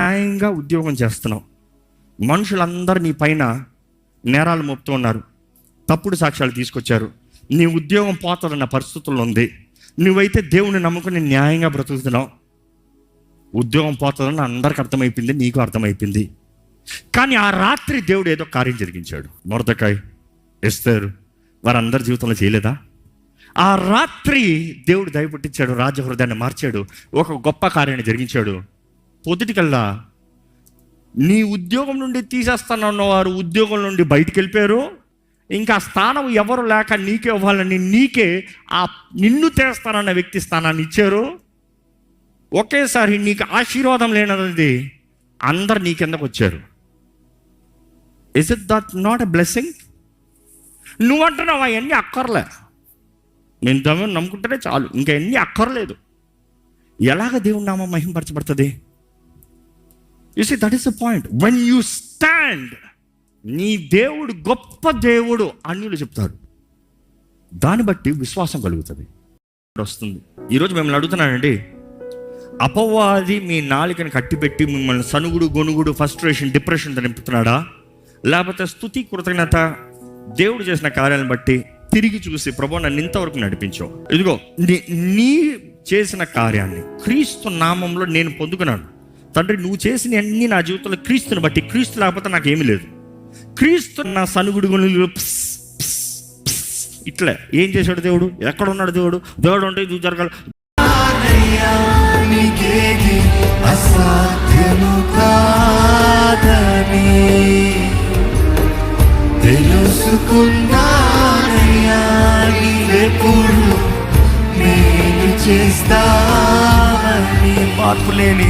న్యాయంగా ఉద్యోగం చేస్తున్నావు, మనుషులందరూ నీ పైన నేరాలు మోపుతూ ఉన్నారు, తప్పుడు సాక్ష్యాలు తీసుకొచ్చారు, నీ ఉద్యోగం పోతుందన్న పరిస్థితుల్లో ఉంది. నువ్వైతే దేవుని నమ్ముకుని న్యాయంగా బ్రతుకుతున్నావు, ఉద్యోగం పోతుందని అందరికి అర్థమైపోయింది, నీకు అర్థమైపోయింది. కానీ ఆ రాత్రి దేవుడు ఏదో కార్యం జరిగించాడు. మొర్దెకాయ్, ఎస్తేరు వారందరి జీవితంలో చేయలేదా? ఆ రాత్రి దేవుడు దయ పుట్టించాడు, రాజహృదయాన్ని మార్చాడు, ఒక గొప్ప కార్యాన్ని జరిగించాడు. పొద్దుటికల్లా నీ ఉద్యోగం నుండి తీసేస్తానన్న వారు ఉద్యోగం నుండి బయటికి వెళ్ళిపోయారు. ఇంకా స్థానం ఎవరు లేక నీకే ఇవ్వాలని నీకే ఆ నిన్ను చేస్తానన్న వ్యక్తి స్థానాన్ని ఇచ్చారు. ఒకేసారి నీకు ఆశీర్వాదం లేనది అందరు నీ కిందకు వచ్చారు. Is it that not a blessing? నువ్వంటున్నావు అవన్నీ అక్కర్లే, నేను దేవుని నమ్ముకుంటేనే చాలు, ఇంకా ఎన్ని అక్కర్లేదు. ఎలాగ దేవుని నామం మహింపరచబడుతుంది? You see, that is the point. When you stand, నీ దేవుడు గొప్ప దేవుడు అన్యులు చెప్తారు, దాన్ని బట్టి విశ్వాసం కలుగుతుంది, వస్తుంది. ఈరోజు మిమ్మల్ని అడుగుతున్నానండి, అపవాది మీ నాలుకని కట్టిపెట్టి మిమ్మల్ని సనుగుడు, గొనుగుడు, ఫ్రస్ట్రేషన్, డిప్రెషన్తో నింపుతున్నాడా? లేకపోతే స్తుతి, కృతజ్ఞత దేవుడు చేసిన కార్యాలను బట్టి తిరిగి చూసి ప్రభు నన్ను ఇంతవరకు నడిపించావు, ఇదిగో నీ చేసిన కార్యాన్ని క్రీస్తు నామంలో నేను పొందుకున్నాను తండ్రి, నువ్వు చేసిన అన్ని నా జీవితంలో క్రీస్తుని బట్టి, క్రీస్తు లేకపోతే నాకేమీ లేదు. క్రీస్తు నా సనుగుడు ఇట్లా ఏం చేశాడు దేవుడు? ఎక్కడ ఉన్నాడు దేవుడు? దేవుడు అంటే ఇది జరగాలి. మార్పు లేని